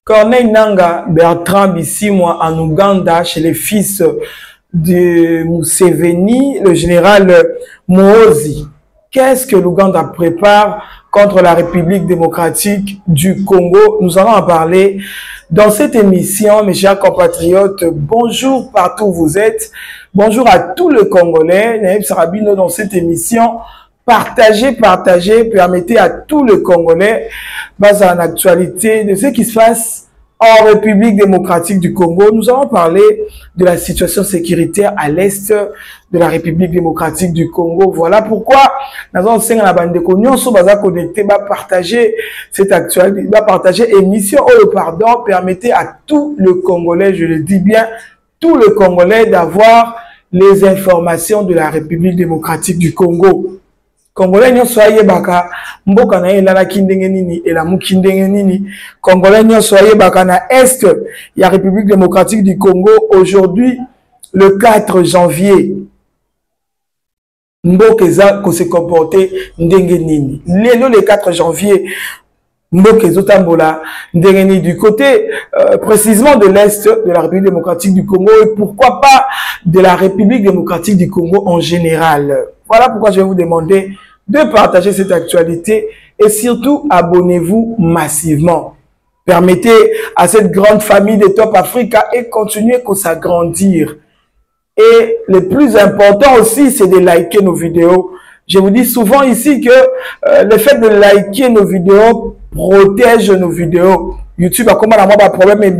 Corneille Nanga Bertrand Bisimwa en Ouganda, chez les fils de Museveni, le général Muhoozi. Qu'est-ce que l'Ouganda prépare contre la République démocratique du Congo? Nous allons en parler dans cette émission, mes chers compatriotes. Bonjour partout où vous êtes. Bonjour à tous les Congolais. Naïb Sarabino dans cette émission. Partagez, permettez à tous les Congolais, basé en actualité, de ce qui se passe en République démocratique du Congo. Nous allons parler de la situation sécuritaire à l'est de la République démocratique du Congo. Voilà pourquoi nous allons partager cette actualité, partager émission, permettez à tous les Congolais, je le dis bien, tous les Congolais d'avoir les informations de la République démocratique du Congo. Congolais nyo soye baka mboka na elala kindenge nini elamu kindenge nini. Congolais nyo soye baka na est ya République démocratique du Congo aujourd'hui le 4 janvier. Mbokeza ko se comporter ndenge nini. Le 4 janvier Mbokezo tambola ndenge nini du côté précisément de l'est de la République démocratique du Congo et pourquoi pas de la République démocratique du Congo en général. Voilà pourquoi je vais vous demander de partager cette actualité et surtout abonnez-vous massivement. Permettez à cette grande famille de Top Africa et continuez à s'agrandir. Et le plus important aussi, c'est de liker nos vidéos. Je vous dis souvent ici que le fait de liker nos vidéos protège nos vidéos. YouTube a comme un problème et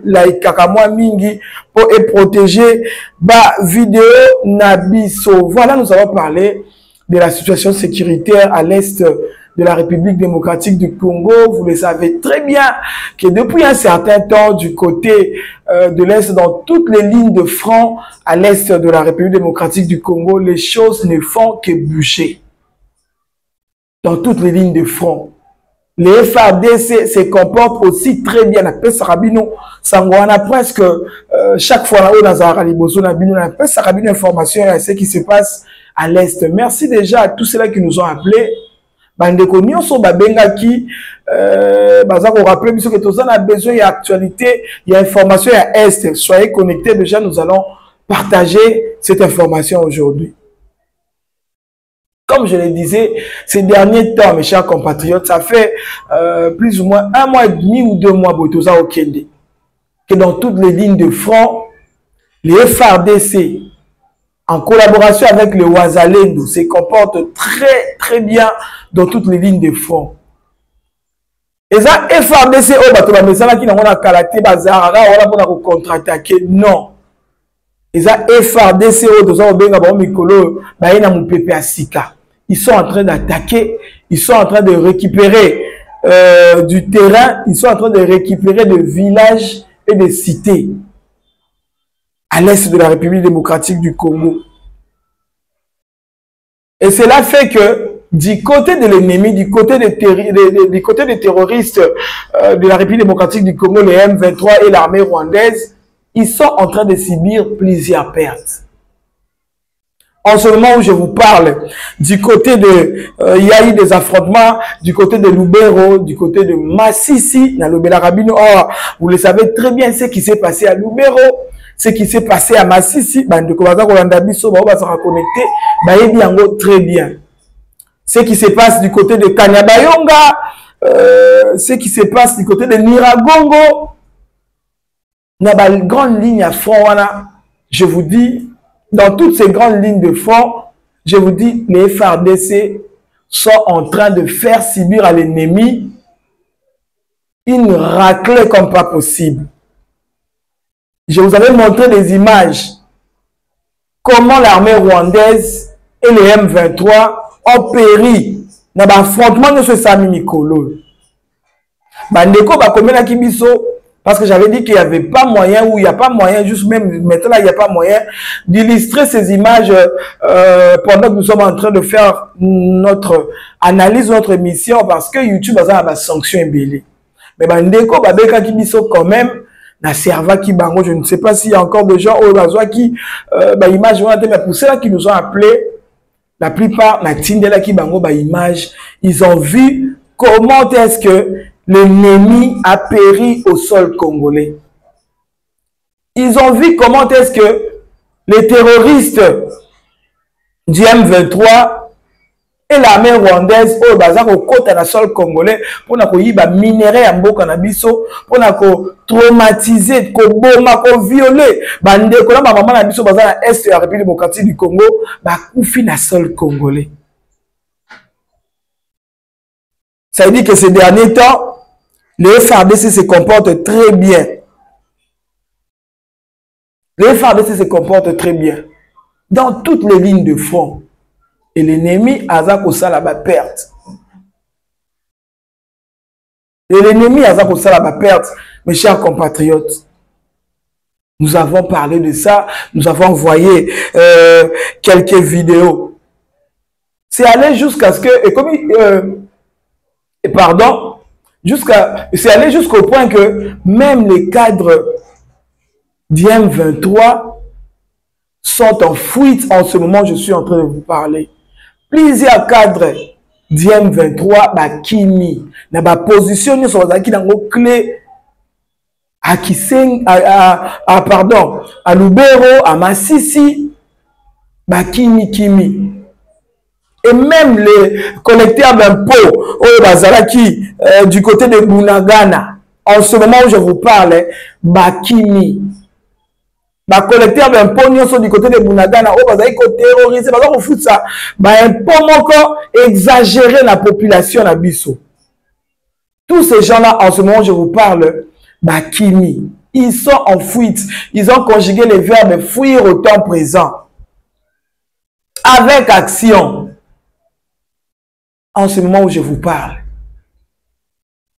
like moi mingi pour protéger ba vidéo nabiso. Voilà, nous allons parler de la situation sécuritaire à l'est de la République démocratique du Congo. Vous le savez très bien que depuis un certain temps, du côté de l'est, dans toutes les lignes de front à l'est de la République démocratique du Congo, les choses ne font que bouger. Dans toutes les lignes de front. Les FARDC se comportent aussi très bien. La paix Sarabino, Sangwana presque chaque fois là-haut dans Zaraliboso, on a paix Sarabino information à ce qui se passe à l'est. Merci déjà à tous ceux-là qui nous ont appelés. Bandeko nyonso babenga qui bazako rappeler biso que tous on a besoin d'actualité, il y a information à est. Soyez connectés déjà, nous allons partager cette information aujourd'hui. Comme je le disais, ces derniers temps, mes chers compatriotes, ça fait plus ou moins 1 mois et demi ou 2 mois Botoza au Kende, que dans toutes les lignes de front, les FARDC, en collaboration avec le Wazalendo, se comportent très bien dans toutes les lignes de front. Et ça, FARDC, qui n'a kalaté bazar, on contre-attaquer, non. Et ça, FARDC, ils sont en train d'attaquer, ils sont en train de récupérer du terrain, ils sont en train de récupérer des villages et des cités à l'est de la République démocratique du Congo. Et cela fait que du côté de l'ennemi, du côté des terroristes de la République démocratique du Congo, les M23 et l'armée rwandaise, ils sont en train de subir plusieurs pertes. En ce moment où je vous parle, du côté de il y a eu des affrontements du côté de Lubero, du côté de Masisi, dans le Belarabino. Oh, vous le savez très bien ce qui s'est passé à Lubero, ce qui s'est passé à Masisi. Très bien. Ce qui se passe du côté de Kanyabayonga, ce qui se passe du côté de Niragongo. Dans la grande ligne à front, je vous dis, dans toutes ces grandes lignes de front, je vous dis, les FARDC sont en train de faire subir à l'ennemi une raclée comme pas possible. Je vous avais montré des images. Comment l'armée rwandaise et les M23 ont péri dans l'affrontement de ce Sami Mikolo. Bandeko bakomena kibiso. Parce que j'avais dit qu'il n'y avait pas moyen, ou il n'y a pas moyen, juste même maintenant il n'y a pas moyen d'illustrer ces images pendant que nous sommes en train de faire notre analyse, notre émission, parce que YouTube a des sanctions embellées. Mais bandeko babeka kibiso quand même, na serva qui bango, je ne sais pas s'il y a encore des gens au rasoir qui image mais pour ceux-là qui nous ont appelés, la plupart na tindela qui bango image, ils ont vu comment est-ce que l'ennemi a péri au sol congolais. Ils ont vu comment est-ce que les terroristes du M23 et l'armée rwandaise au bazar au côté na sol congolais pour na ko yiba minerai ya mboka na biso pour na ko traumatiser ko boma ko violer bande ko na maman na biso bazar na est de la République démocratique du Congo ba kufi na sol congolais. Ça veut dire que ces derniers temps le FARDC se comporte très bien. Le FARDC se comporte très bien dans toutes les lignes de front. Et l'ennemi a la perte. Et l'ennemi a la perte, mes chers compatriotes. Nous avons parlé de ça, nous avons envoyé quelques vidéos. C'est allé jusqu'à ce que, c'est allé jusqu'au point que même les cadres du M23 sont en fuite en ce moment, je suis en train de vous parler. Plusieurs cadres du M23 bakimi na ba position sur la clé à Kiseng à Lubero, à Massissi, bakimi kimi. Et même les collecteurs d'impôts au Bazalaki du côté de Bunagana, en ce moment où je vous parle, bakimi. Ba collecteur d'impôts sont du côté de Bunagana, oh bazai ko terroriser, bazai ko foutre ça, ba impôt moko exagérer la population na biso. Tous ces gens-là, en ce moment je vous parle, bakimi, ils sont en fuite, ils ont conjugué les verbes fuir au temps présent, avec action. En ce moment où je vous parle.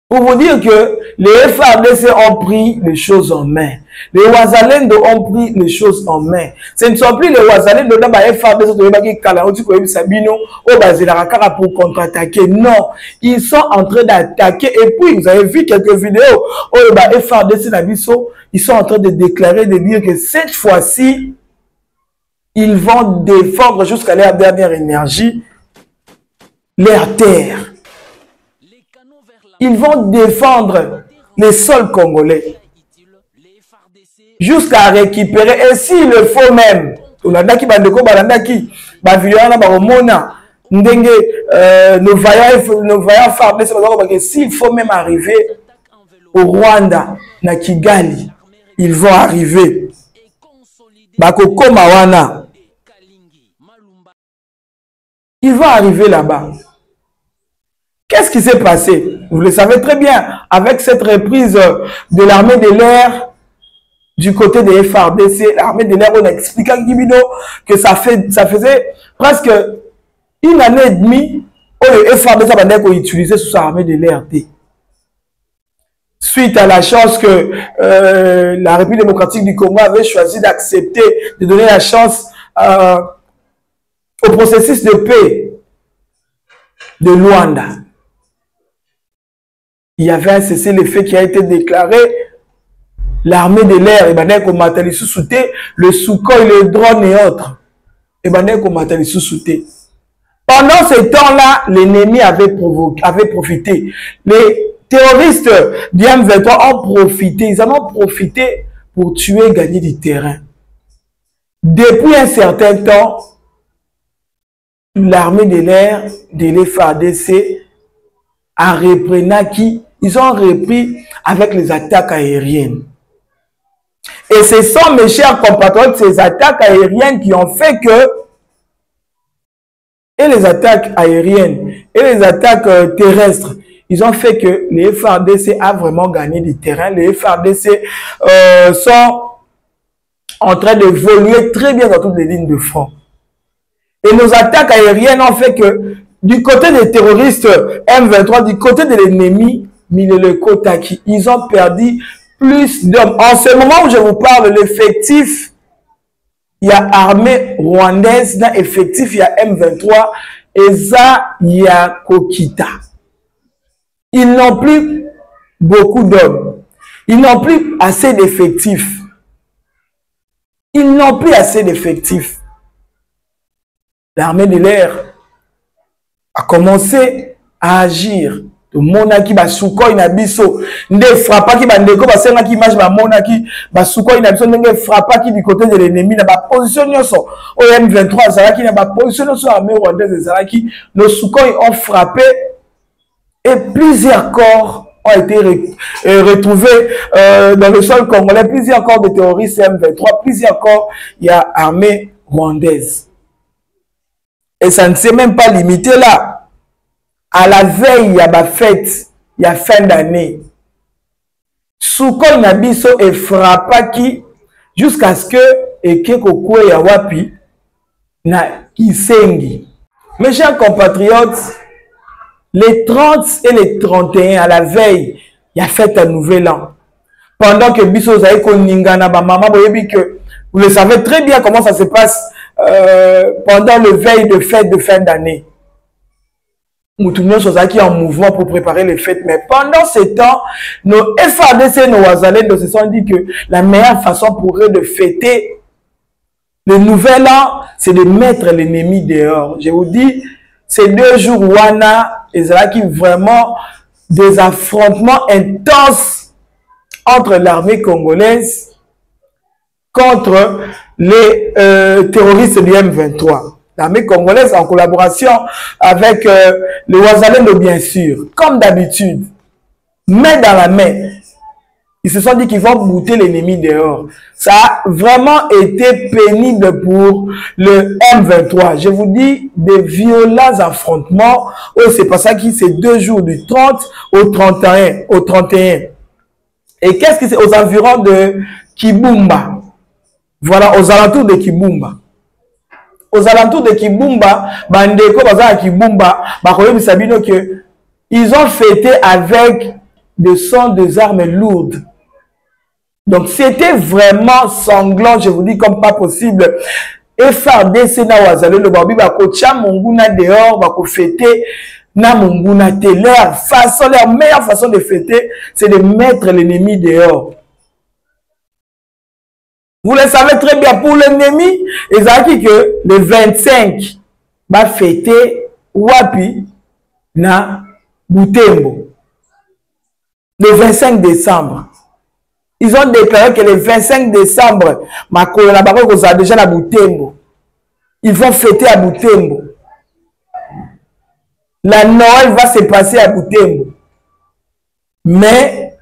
Pour vous dire que les FARDC ont pris les choses en main. Les Wazalendo ont pris les choses en main. Ce ne sont plus les Wazalendo dans les FARDC pour contre-attaquer. Non, ils sont en train d'attaquer. Et puis, vous avez vu quelques vidéos où les FARDC ils sont en train de déclarer, de dire que cette fois-ci, ils vont défendre jusqu'à leur dernière énergie leur terre. Ils vont défendre les sols congolais jusqu'à récupérer, et s'il le faut même, nos vaillants FARDC, s'il faut même arriver au Rwanda, na Kigali, ils vont arriver. Ils vont arriver là-bas. Qu'est-ce qui s'est passé? Vous le savez très bien, avec cette reprise de l'armée de l'air du côté des FARDC, l'armée de l'air, on a expliqué à Guibido que ça faisait presque une année et demie où les FARDC a utilisé sous sa armée de l'air. Suite à la chance que la République démocratique du Congo avait choisi d'accepter, de donner la chance au processus de paix de Luanda. Il y avait un cessez-le-feu qui a été déclaré. L'armée de l'air, le Sukhoi, le drone et autres. Pendant ce temps-là, l'ennemi avait profité. Les terroristes du M23 ont profité. Ils en ont profité pour tuer et gagner du terrain. Depuis un certain temps, l'armée de l'air de l'FARDC a repris ils ont repris avec les attaques aériennes. Et ce sont, mes chers compatriotes, ces attaques aériennes qui ont fait que, et les attaques aériennes, et les attaques terrestres, ils ont fait que les FARDC a vraiment gagné du terrain. Les FARDC sont en train d'évoluer très bien dans toutes les lignes de front. Et nos attaques aériennes ont fait que, du côté des terroristes M23, du côté de l'ennemi, Milele Kotaki, ils ont perdu plus d'hommes. En ce moment où je vous parle, l'effectif, il y a armée rwandaise, dans l'effectif, il y a M23, et ça, il y a Kokita. Ils n'ont plus beaucoup d'hommes. Ils n'ont plus assez d'effectifs. Ils n'ont plus assez d'effectifs. L'armée de l'air a commencé à agir to mona ki ba Sukhoi na biso nde frappa ki ba ndeko ba senga ki image ba mona ki ba Sukhoi na biso ndenge frappa ki du côté de l'ennemi na ba position nyonso o M23 zalaki na ba position nyonso armée rwandaise zalaki nos Sukhoi ont frappé et plusieurs corps ont été retrouvés dans le sol congolais, plusieurs corps de terroristes M23, plusieurs corps il y a armée rwandaise. Et ça ne s'est même pas limité là. À la veille, il y a ma fête, il y a fin d'année. Sukhoi Nabiso et frappa qui, jusqu'à ce que Ekekokwe ya wapi, na Kisengi. Mes chers compatriotes, les 30 et les 31, à la veille, il y a fête un nouvel an. Pendant que Biso Zaïko Ningana, maman, vous le savez très bien comment ça se passe pendant le veille de fête de fin d'année. Nous sommes en mouvement pour préparer les fêtes, mais pendant ce temps, nos FARDC, nos Ouazalais se sont dit que la meilleure façon pour eux de fêter le nouvel an, c'est de mettre l'ennemi dehors. Je vous dis, ces 2 jours, Wana et Zalaki, vraiment des affrontements intenses entre l'armée congolaise contre les terroristes du M23. L'armée congolaise en collaboration avec les Ouazalais, bien sûr, comme d'habitude, main dans la main. Ils se sont dit qu'ils vont bouter l'ennemi dehors. Ça a vraiment été pénible pour le M23. Je vous dis, des violents affrontements. Oh, c'est pas ça qui c'est 2 jours du 30 au 31. Et qu'est-ce que c'est aux environs de Kibumba? Voilà, aux alentours de Kibumba. Aux alentours de Kibumba, Bandeko Baza Kibumba, Bakoye Bisabino que ils ont fêté avec des sons des armes lourdes. Donc c'était vraiment sanglant, je vous dis comme pas possible. Et FARDC na Ouazalais le babi bako tia monguna dehors, bako fêter na monguna te. Leur meilleure façon de fêter, c'est de mettre l'ennemi dehors. Vous le savez très bien, pour l'ennemi, ils ont dit que le 25 va fêter Wapi na Butembo. Le 25 décembre. Ils ont déclaré que le 25 décembre, déjà à Butembo. Ils vont fêter à Butembo. La Noël va se passer à Butembo. Mais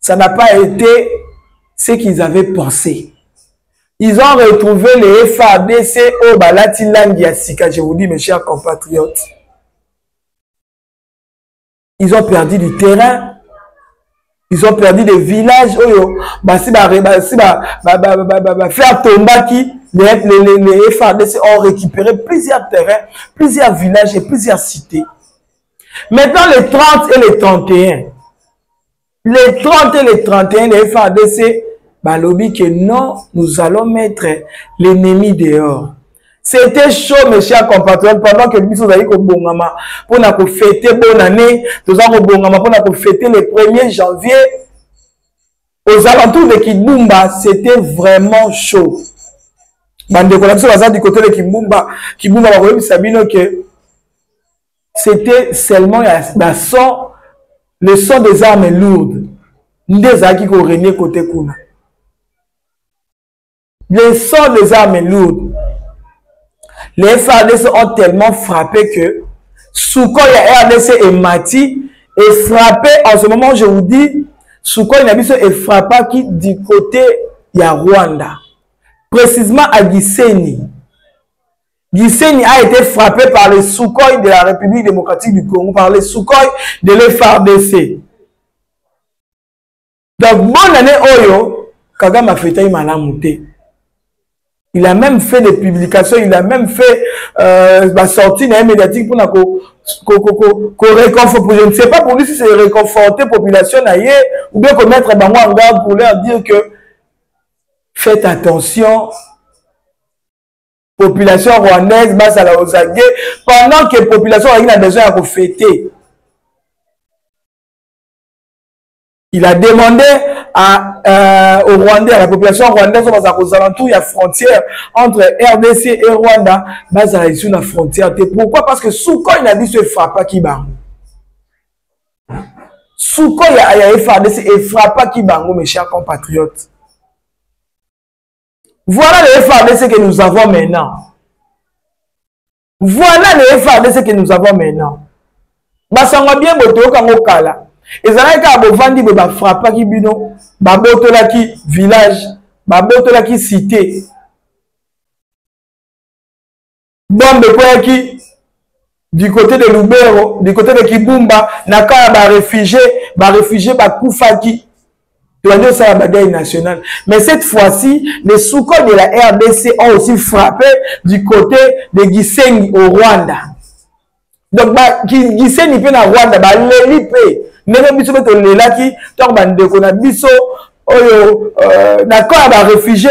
ça n'a pas été ce qu'ils avaient pensé. Ils ont retrouvé les FARDC au Balatilandia Sika. Je vous dis, mes chers compatriotes. Ils ont perdu du terrain. Ils ont perdu des villages. Faire Tombaki, les FARDC ont récupéré plusieurs terrains, plusieurs villages et plusieurs cités. Maintenant, les 30 et les 31. Les 30 et les 31, les FARDC, lobby que non, nous allons mettre l'ennemi dehors. C'était chaud, mes chers compatriotes, pendant que nous avons Bongama pour fêter bonne année, nous avons Bongama pour fêter le 1er janvier. Aux alentours de Kibumba, c'était vraiment chaud. Du côté de Kibumba, c'était seulement le son des armes lourdes. Des acquis qu'on régnait côté Kuna. Les sons des armes lourdes. Les FARDC ont tellement frappé que Sukhoi RDC et Mati est frappé en ce moment, je vous dis, Sukhoi Nabiso est frappé qui du côté de Rwanda. Précisément à Gisenyi. Gisenyi a été frappé par les Sukhoi de la République démocratique du Congo, par les Sukhoi de l'FARDC. Donc, bonne année, Oyo, Kagame a fait Malamouté. Il a même fait des publications, il a même fait la sortie médiatique pour réconforter. Je ne sais pas pour lui si c'est réconforter la population ou bien mettre en garde pour leur dire que faites attention, population rwandaise, basse à la Ozagé, pendant que la population a besoin de fêter. Il a demandé au Rwandais, à la population rwandaise, aux alentours, il y a frontière entre RDC et Rwanda, il y a une frontière. Pourquoi? Parce que Sukhoi n'a dit ce frappe qui bat. Souko ya FARDC et frappa qui bango, mes chers compatriotes. Voilà le FARDC que nous avons maintenant. Voilà le FARDC que nous avons maintenant. Basanga bien boto kango kala. Ezala ka bovandi be ba frappa ki bino, ba botola ki village, ba botola ki cité. Bombe kwa ki du côté de Lubero, du côté de Kibumba, naka ba réfugié ba Koufaki. C'est la bataille nationale. Mais cette fois-ci, les sous-codes de la RDC ont aussi frappé du côté de Gisenyi au Rwanda. Donc, Gisenyi peut na Rwanda, l'Eli peut. N'est-ce pas que l'Ela qui tombe de qu'on a biso, d'accord, ba réfugié,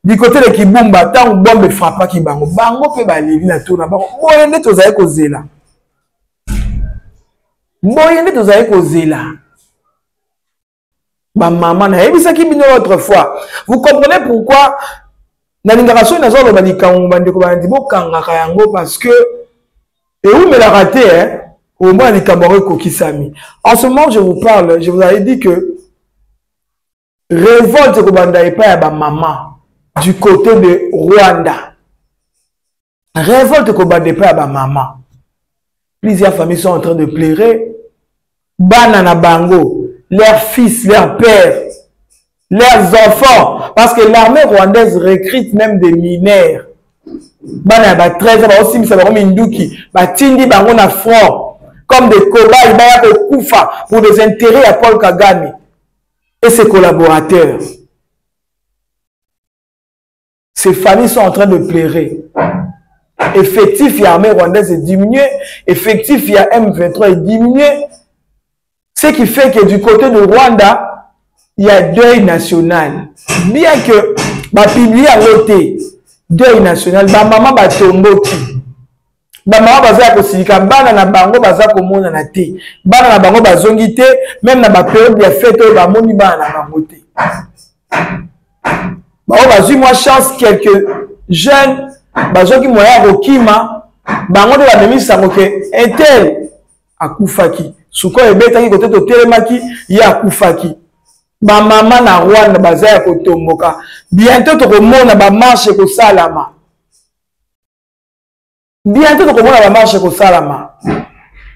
du côté de Kibumba, tant bombe frappe qui bango. Bango peut balayer na tourna. Boyende tozaye kozela. Boyende tozaye kozela. Ma maman n'a pas ça qui bino l'autre fois. Vous comprenez pourquoi la libération n'a pas le parce que et où me l'a raté hein au moins les Camerounais Kokisami. En ce moment je vous parle, je vous avais dit que révolte Kobanda et pas à maman du côté de Rwanda. Révolte Kobanda et pas à maman. Plusieurs familles sont en train de pleurer. Banana Bango. Leurs fils, leurs pères, leurs enfants, parce que l'armée rwandaise recrute même des mineurs. Bana ba 13 ba aussi ça ba minduki, ba tindi bango na front comme des cobayes ba ko kufa pour des intérêts à Paul Kagame et ses collaborateurs. Ces familles sont en train de pleurer. Effectif il y a l'armée rwandaise est diminué, effectif il y a M23 est diminué. Ce qui fait que du côté de Rwanda, il y a deuil national. Bien que, ma publié à l'ôté, deuil national, ma maman va tomber. Ma maman va faire que si bana na bango baza komona na te. Bana na bango bazongi te, même na ba période ya fête ba moni bana na bango te. Ba bazui moi chance quelques jeunes bazongi moya rokima, bango de la même sango ke intel akufaki. Souko ebetaki côté to telemaki ya kufaki ba mama na Rwanda bazaya kotomboka bientôt to komona ba marche ko salama bientôt to komona ba marche ko salama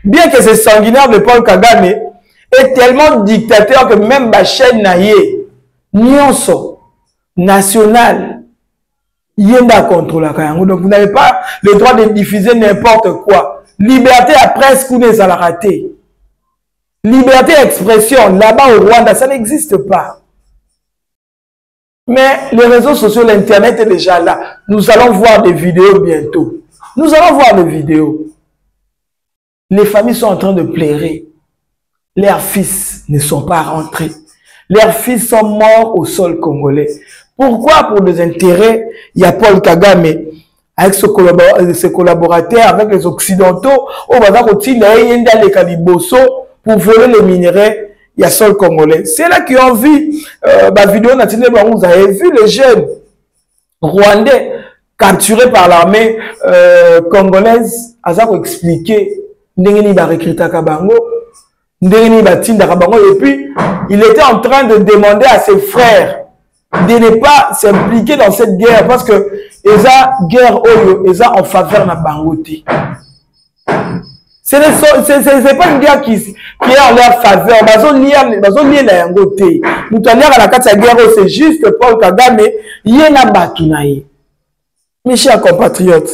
bien que c'est sanguinaire de Paul Kagame est tellement dictateur que même ba chaîne na ye nyonso national yenda contrôler kango. Donc vous n'avez pas le droit de diffuser n'importe quoi. Liberté à presse qu'on est à la rater. Liberté d'expression, là-bas au Rwanda, ça n'existe pas. Mais les réseaux sociaux, l'Internet est déjà là. Nous allons voir des vidéos bientôt. Nous allons voir des vidéos. Les familles sont en train de pleurer. Leurs fils ne sont pas rentrés. Leurs fils sont morts au sol congolais. Pourquoi? Pour des intérêts, il y a Paul Kagame avec ses collaborateurs, avec les Occidentaux, on va dire pour voler les minerais, il y a sol congolais. C'est là qu'ils ont vu, la vidéo, vous avez vu les jeunes rwandais capturés par l'armée congolaise, à ça pour expliquer, et puis, il était en train de demander à ses frères de ne pas s'impliquer dans cette guerre, parce que eza guerre eza en faveur na bangote. Ce n'est pas une guerre qui est en leur faveur. Bazo lié la yangote. Nous tenons à la carte de guerre, c'est juste Paul Kagame, yena batunaye. Mes chers compatriotes,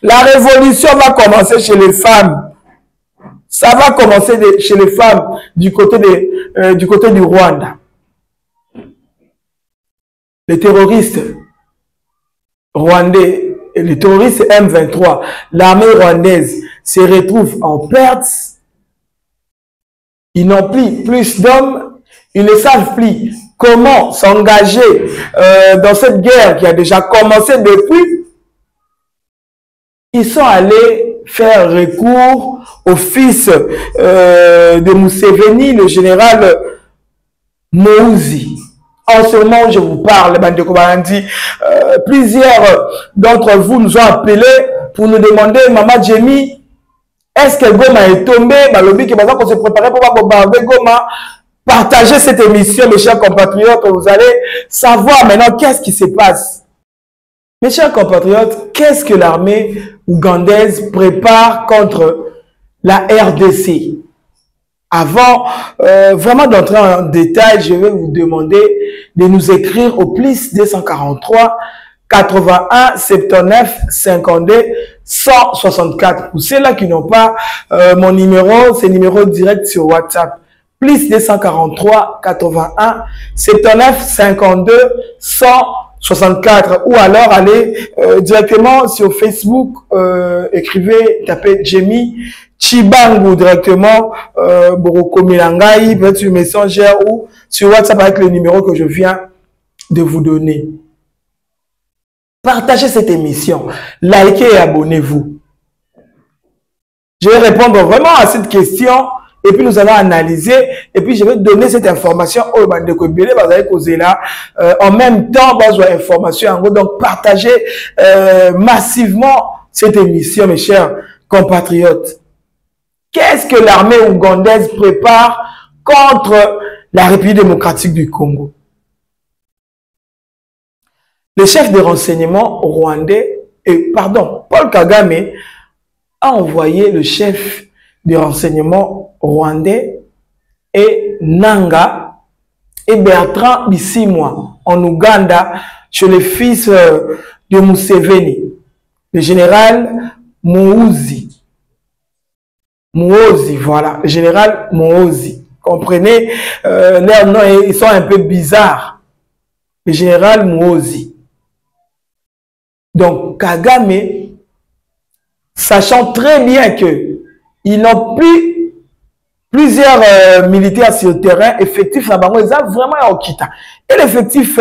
la révolution va commencer chez les femmes. Ça va commencer chez les femmes du côté du Rwanda. Les terroristes rwandais, les terroristes M23, l'armée rwandaise se retrouvent en perte. Ils n'ont plus d'hommes. Ils ne savent plus comment s'engager dans cette guerre qui a déjà commencé depuis. Ils sont allés faire recours au fils de Museveni, le général Moïse. En ce moment, je vous parle, plusieurs d'entre vous nous ont appelés pour nous demander, Maman Jemmy, Est-ce que Goma est tombé? Balobi qui va se préparer pour bombarder Goma. Partagez cette émission, mes chers compatriotes, vous allez savoir maintenant qu'est-ce qui se passe. Mes chers compatriotes, qu'est-ce que l'armée ougandaise prépare contre la RDC? Avant vraiment d'entrer en détail, je vais vous demander de nous écrire au plus 243 81 79 52 164. Pour ceux-là qui n'ont pas mon numéro, c'est numéro direct sur WhatsApp. Plus 243 81 79 52 164. Ou alors allez directement sur Facebook, écrivez, tapez Jamie Chibangu directement, Boroko Milangai, peut-être sur Messenger ou sur WhatsApp avec le numéro que je viens de vous donner. Partagez cette émission, likez et abonnez-vous. Je vais répondre vraiment à cette question et puis nous allons analyser et puis je vais donner cette information au Bandeko Bele, vous allez causer là. En même temps, vous avez information. Donc partagez massivement cette émission, mes chers compatriotes. Qu'est-ce que l'armée ougandaise prépare contre la République démocratique du Congo? Le chef de renseignement rwandais, Paul Kagame a envoyé le chef de renseignement rwandais et Nanga et Bertrand Bisimwa en Ouganda chez le fils de Museveni, le général Muhoozi, voilà, le général Muhoozi. Comprenez, leurs noms, ils sont un peu bizarres. Le général Muhoozi. Donc, Kagame, sachant très bien que ils n'ont plus plusieurs militaires sur le terrain, effectifs là-bas, ils ont vraiment un Okita. Et l'effectif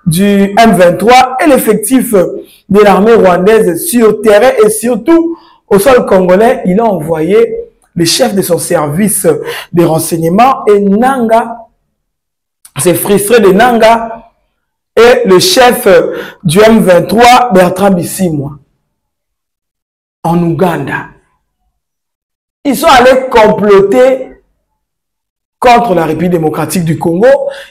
du M23 et l'effectif de l'armée rwandaise sur le terrain et surtout au sol congolais, il a envoyé le chef de son service de renseignement et Nanga, c'est frustré de Nanga, et le chef du M23, Bertrand Bisimwa, en Ouganda. Ils sont allés comploter contre la République démocratique du Congo.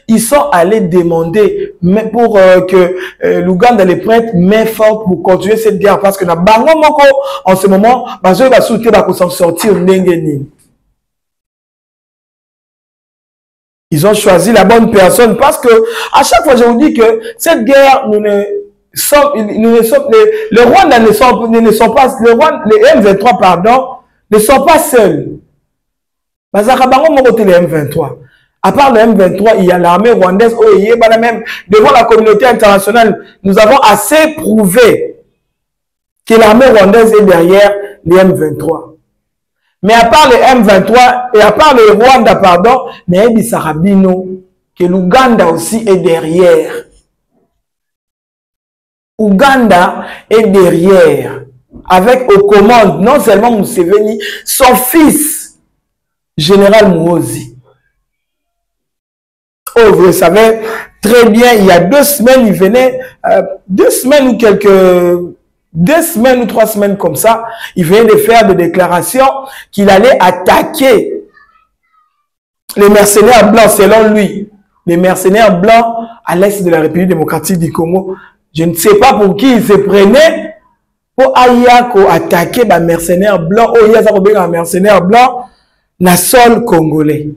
Ils sont allés demander pour que l'Ouganda les prête main forte pour continuer cette guerre. Parce que en ce moment, ils vont soutenir pour s'en sortir. Ils ont choisi la bonne personne parce que à chaque fois je vous dis que cette guerre, les Rwandais ne sont pas, les M23 pardon, ne sont pas seuls. Parce que les M23. À part le M23, il y a l'armée rwandaise, même devant la communauté internationale, nous avons assez prouvé que l'armée rwandaise est derrière les M23. Mais à part les M23 et à part le Rwanda, pardon, mais Sarabino, que l'Ouganda aussi est derrière. Ouganda est derrière. Avec aux commandes, non seulement Museveni, son fils, général Muhoozi. Oh, vous le savez très bien, il y a 2 semaines, il venait, 2 semaines ou 2 semaines ou 3 semaines comme ça, il venait de faire des déclarations qu'il allait attaquer les mercenaires blancs, selon lui. Les mercenaires blancs à l'est de la République démocratique du Congo. Je ne sais pas pour qui il se prenait pour attaquer les mercenaires blancs. Oh, il y a un mercenaire blanc na sol congolais.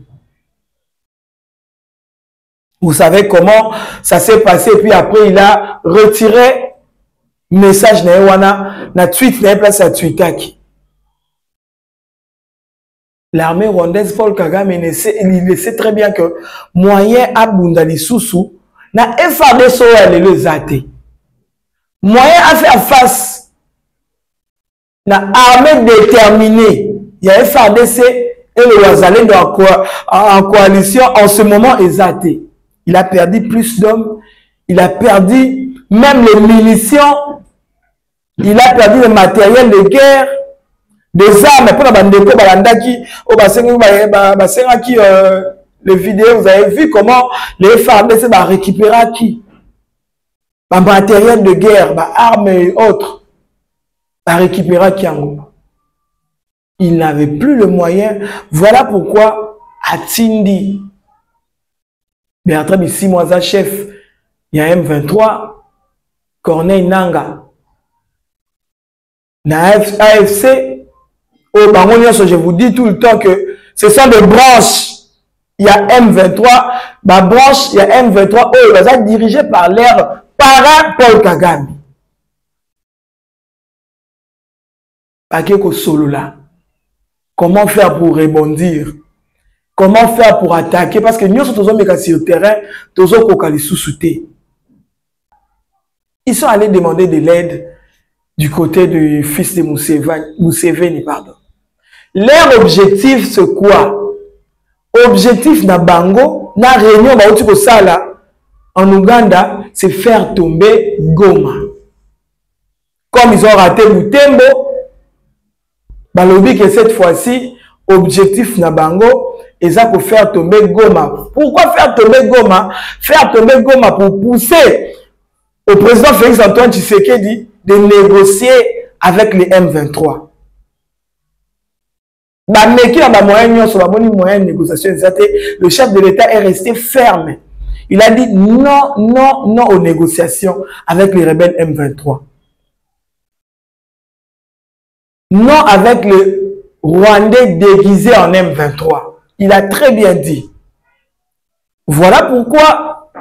Vous savez comment ça s'est passé, puis après il a retiré message na tweet na place à Twitter. L'armée rwandaise Paul Kagame il sait très bien que moyen abunda lisusu na FARDC le zate. Moyen à faire face na armée déterminée. Il y a FARDC et le Wazalendo en coalition en ce moment exaté. Il a perdu plus d'hommes, il a perdu même les munitions, il a perdu le matériel de guerre, des armes pour la bandeko balandaki au les vidéos, vous avez vu comment les FARDC va récupérer qui le matériel de guerre, armes et autres, va récupérer qui en Il n'avait plus le moyen. Voilà pourquoi Atindi, Bertrand Bisimwaza, chef, il y a M23, Corneille Nanga, na AFC, au Baron, je vous dis tout le temps que ce sont des branches. Il y a M23, ma branche, il y a M23, il va être dirigé par l'air parrain Paul Kagame. Pakeko solo là. Comment faire pour rebondir? Comment faire pour attaquer? Parce que nous sommes sur le terrain, nous sommes sous-soutés. Ils sont allés demander de l'aide du côté du fils de Museveni, pardon. Leur objectif, c'est quoi? Objectif na bango, na réunion en Ouganda, c'est faire tomber Goma. Comme ils ont raté Butembo, balobi que cette fois-ci, objectif na bango, et ça pour faire tomber Goma. Pourquoi faire tomber Goma? Faire tomber Goma pour pousser au président Félix Antoine Tshisekedi de négocier avec les M23. Moyen de négociation, le chef de l'État est resté ferme. Il a dit non, non, non aux négociations avec les rebelles M23. Non avec le Rwandais déguisé en M23. Il a très bien dit. Voilà pourquoi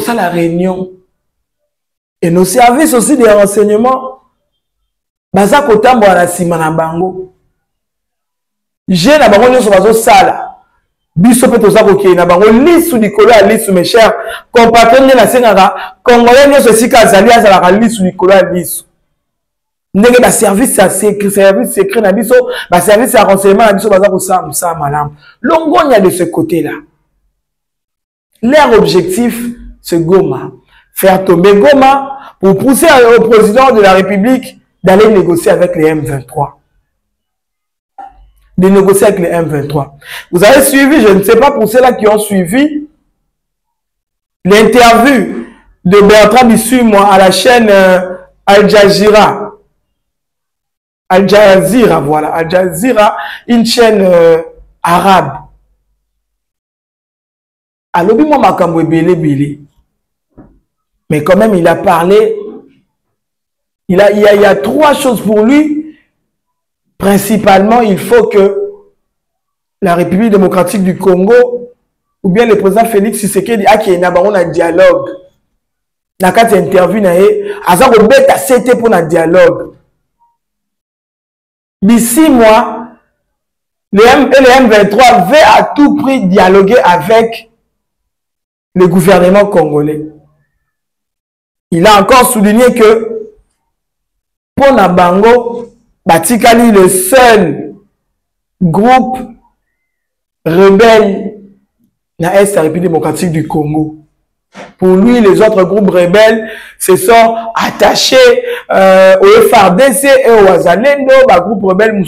ça la réunion et nos services aussi de renseignement baza kotambo la simana bango. J'ai na bango nyoso bazo sala biso pe toza kokeye na bango lisu likolo ya lisu, mes chers compatriotes na sengaka congolais nyoso sika azali azalaka lisu likolo ya lisu. Ndenge ba service secret na biso, ba service ya renseignement na biso baza kosala mosala malamu. Longonya de ce côté-là. Leur objectif, c'est Goma. Faire tomber Goma pour pousser au président de la République d'aller négocier avec les M23. De négocier avec les M23. Vous avez suivi, je ne sais pas pour ceux-là qui ont suivi, l'interview de Bertrand Bisimwa à la chaîne Al Jazeera. Al Jazeera, voilà. Al Jazeera, une chaîne arabe. Alors, moi, makambo belé. Mais quand même, il a parlé. Il y a trois choses pour lui. Principalement, il faut que la République démocratique du Congo ou bien le président Félix Tshisekedi qui est un dialogue. Dans cette interview, il a accepté pour un dialogue. D'ici mois, les M23 veulent à tout prix dialoguer avec le gouvernement congolais. Il a encore souligné que pour Nabango, Batikali, le seul groupe rebelle dans l'Est de la République démocratique du Congo. Pour lui, les autres groupes rebelles se sont attachés au FARDC et au Wazalendo. Les groupes rebelles,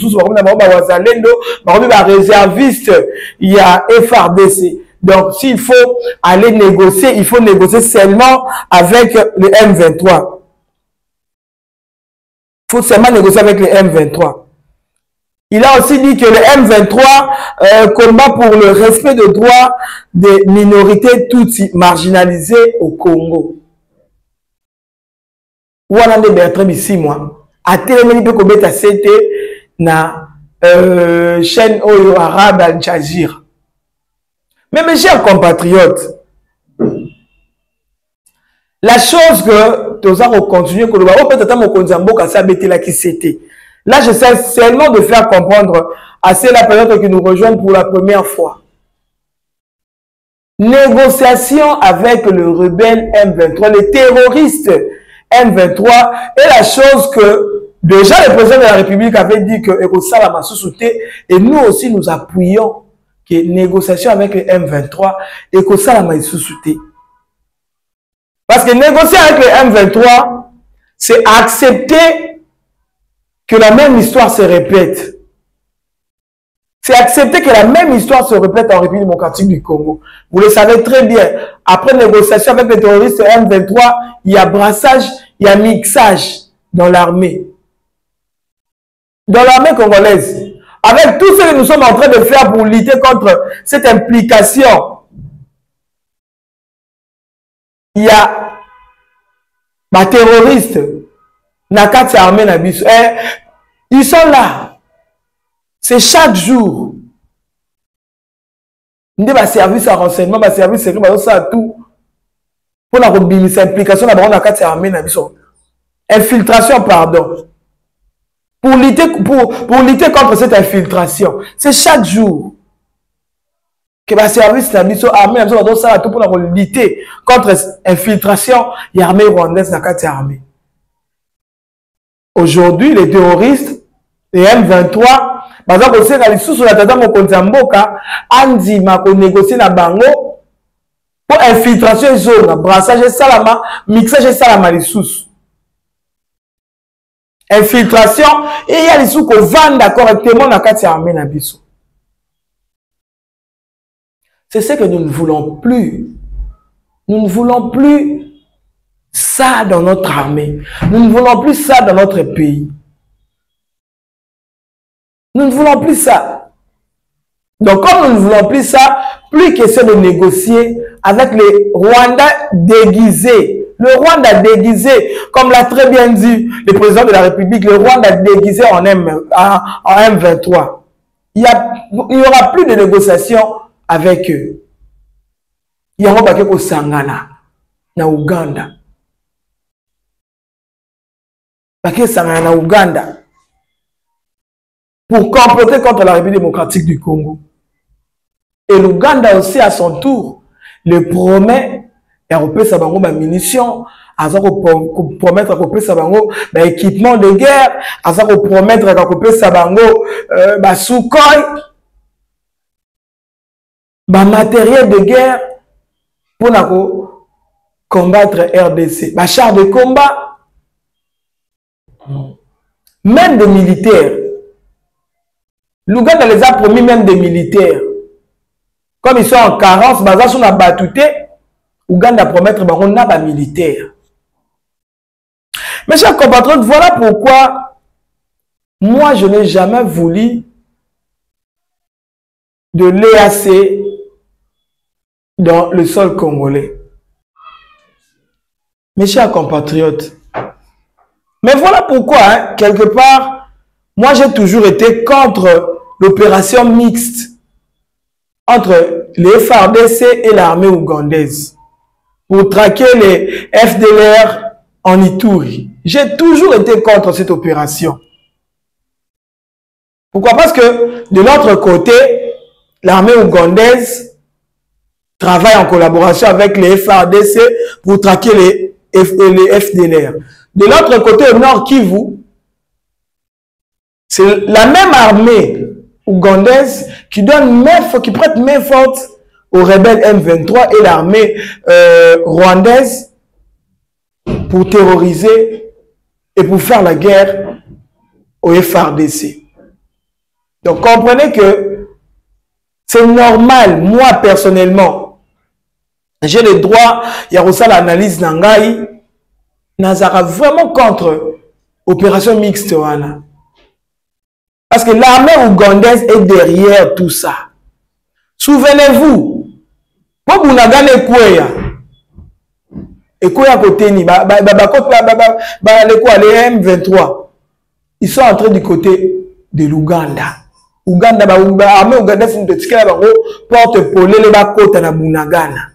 les réservistes, il y a FARDC. Donc, s'il faut aller négocier, il faut négocier seulement avec le M23. Il faut seulement négocier avec le M23. Il a aussi dit que le M23 combat pour le respect des droits des minorités toutes marginalisées au Congo. Où on a des Bertrand Bisimwa a télé peut commettre na chaîne arabe Al Jazeera. Mais mes chers compatriotes, la chose que nous allons continuer, que nous allons peut-être c'était. Là, j'essaie seulement de faire comprendre à ceux la personne qui nous rejoignent pour la première fois. Négociation avec le rebelle M23, les terroristes M23, est la chose que déjà le président de la République avait dit que et nous aussi nous appuyons que négociation avec le M23 et que ça la sous-souté. Parce que négocier avec le M23, c'est accepter que la même histoire se répète. C'est accepter que la même histoire se répète en République démocratique du Congo. Vous le savez très bien. Après négociation avec les terroristes M23, il y a brassage, il y a mixage dans l'armée. dans l'armée congolaise, avec tout ce que nous sommes en train de faire pour lutter contre cette implication, il y a des terroristes, Nakati armée Nabiso. Ils sont là. C'est chaque jour. Nous avons service à renseignement, service secret, ça tout. Pour la implication, Nakati armée Nabiso. Infiltration, pardon. Pour lutter contre cette infiltration. C'est chaque jour que le service Nabiso armée Nabiso ça tout pour lutter contre infiltration et armée rwandaise Nakati armée. Aujourd'hui, les terroristes, les M23, par exemple, on sait que les sous la tata Mokonzamboka, Andi Mako négocier na bango pour infiltration zone, brassage salama, mixage salama les sous. Infiltration, et il y a les sous qu'on vend correctement dans la armée na biso. C'est ce que nous ne voulons plus. Nous ne voulons plus ça dans notre armée. Nous ne voulons plus ça dans notre pays. Nous ne voulons plus ça. Donc, comme nous ne voulons plus ça, plus question de négocier avec les Rwandais déguisés. Le Rwanda déguisé, comme l'a très bien dit le président de la République, le Rwanda déguisé en M23. Il n'y aura plus de négociations avec eux. Il y aura pas que Sangana, na Uganda. Sangana, Uganda. Pour comploter contre la République démocratique du Congo. Et l'Ouganda aussi, à son tour, le promet, et on peut savoir des munitions, on promettre qu'on peut savoir des équipements de guerre, on promettre qu'on peut savoir des Sukhoi, des matériel de guerre pour combattre RDC, des chars de combat, même des militaires. L'Ouganda les a promis même des militaires. Comme ils sont en carence, ils sont en batouté, Ouganda promettre qu'on a des militaires. Mes chers compatriotes, voilà pourquoi moi je n'ai jamais voulu de l'EAC dans le sol congolais. Mes chers compatriotes, mais voilà pourquoi, quelque part, moi j'ai toujours été contre l'opération mixte entre les FARDC et l'armée ougandaise pour traquer les FDLR en Ituri. J'ai toujours été contre cette opération. Pourquoi? Parce que de l'autre côté, l'armée ougandaise travaille en collaboration avec les FARDC pour traquer les FDLR. De l'autre côté, au nord Kivu, c'est la même armée ougandaise qui donne qui prête main forte aux rebelles M23 et l'armée rwandaise pour terroriser et pour faire la guerre au FARDC. Donc comprenez que c'est normal, moi personnellement, j'ai le droit, il y a aussi l'analyse Nangai, Nazara vraiment contre opération mixte wana. Parce que l'armée ougandaise est derrière tout ça. Souvenez-vous, pour Bunagane Kouya, et Kouya Koteni, les M23, ils sont entrés du côté de l'Ouganda. Ouganda, l'armée ougandaise, porte polé les bakota na Bunagana.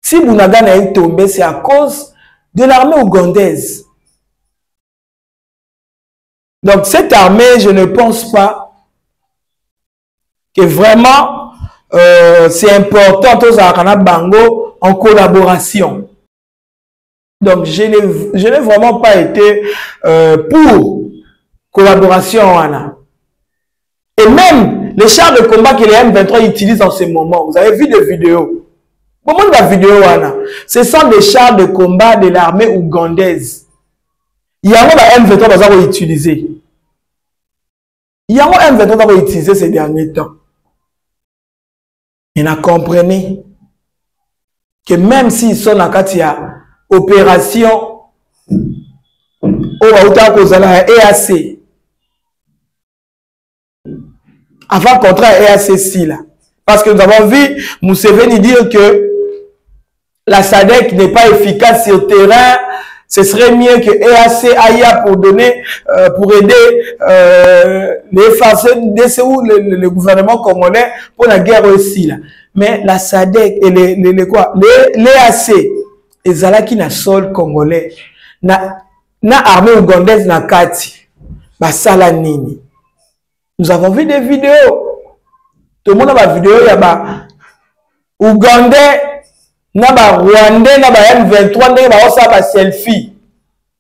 Si Bunagana est tombé, c'est à cause de l'armée ougandaise. Donc cette armée, je ne pense pas que vraiment c'est important tous à Bango en collaboration. Donc je n'ai vraiment pas été pour collaboration Anna. Et même les chars de combat que les M23 utilisent en ce moment, vous avez vu des vidéos. Comment la vidéo Anna? Ce sont des chars de combat de l'armée ougandaise. Il y a un M23 qui va utiliser. Il y a un M23 qui va utiliser ces derniers temps. Et vous comprenez que même s'ils sont dans la opération Autant cause la EAC. Avant contrat EAC si là. Parce que nous avons vu Museveni dire que la SADC n'est pas efficace sur le terrain. Ce serait mieux que EAC aille pour donner, pour aider les FARC ou le gouvernement congolais pour la guerre aussi là. Mais la SADC et l'EAC, ils ont qui na sol congolais, na armée ougandaise na kati, basala nini. Nous avons vu des vidéos. Tout le monde a des vidéos, il y a Ougandais, na ba Rwandais, na ba M23, na ba selfie.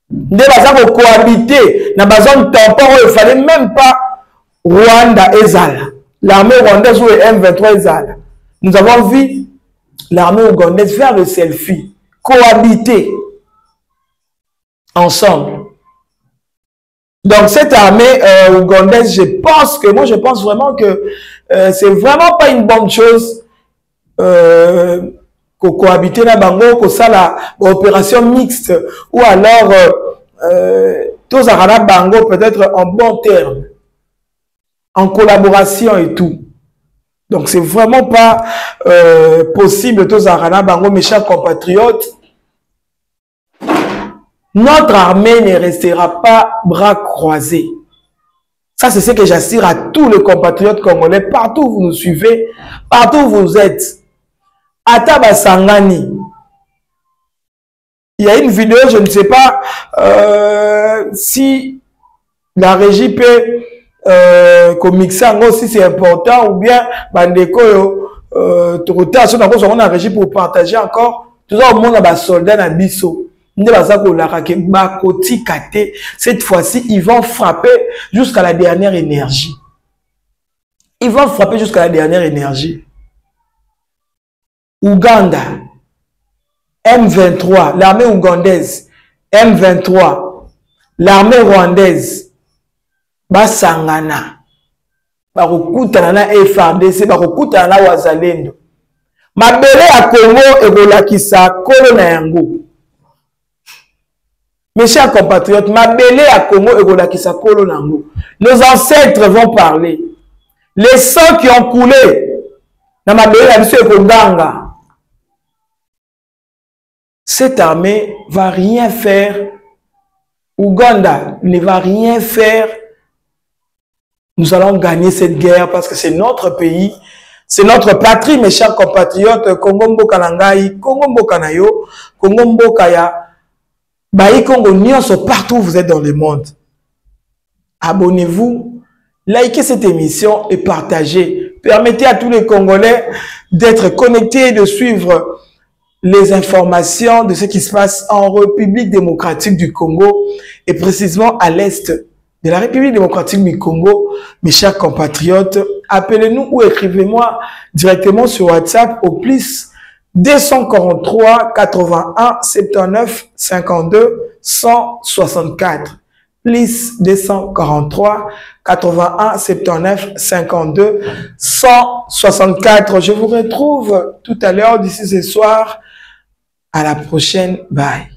Nde baza ko cohabiter na ba zone tampon, il fallait même pas Rwanda ezala. L'armée rwandaise ou M23 ezala. Nous avons vu l'armée ougandaise faire le selfie, cohabiter ensemble. Donc cette armée ougandaise, je pense vraiment que c'est vraiment pas une bonne chose qu'on cohabiter là bango, que ça la opération mixte ou alors tous à bango peut-être en bon terme, en collaboration et tout. Donc c'est vraiment pas possible tous à bango, mes chers compatriotes. Notre armée ne restera pas bras croisés. Ça, c'est ce que j'assure à tous les compatriotes congolais, partout où vous nous suivez, partout où vous êtes. Ataba Sangani. Il y a une vidéo, je ne sais pas si la régie peut mixer si c'est important ou bien Bandeko, on a la régie pour partager encore. Tout ça, au monde a des soldats dans Bisso. Cette fois-ci, ils vont frapper jusqu'à la dernière énergie. Ils vont frapper jusqu'à la dernière énergie. Ouganda, M23, l'armée ougandaise, M23, l'armée rwandaise, Basangana, Barokutana na FARDC, Barokutana na Wazalendo. Mabele à Congo et Rolakisa, Kolo na yango. Mes chers compatriotes, Mabele à Congo et Rolakisa, Kolo na yango. Nos ancêtres vont parler. Les sangs qui ont coulé, na Mabele à Bissou et Kondanga. Cette armée va rien faire. Ouganda ne va rien faire. Nous allons gagner cette guerre parce que c'est notre pays, c'est notre patrie, mes chers compatriotes. Congo Mboka Nangai, Congo Mboka Nayo, Congo Mboka ya Baï Congo Nyonso, partout où vous êtes dans le monde. Abonnez-vous, likez cette émission et partagez. Permettez à tous les Congolais d'être connectés et de suivre les informations de ce qui se passe en République démocratique du Congo et précisément à l'est de la République démocratique du Congo. Mes chers compatriotes, appelez-nous ou écrivez-moi directement sur WhatsApp au plus 243 81 79 52 164. Plus 243 81 79 52 164. Je vous retrouve tout à l'heure d'ici ce soir. À la prochaine. Bye.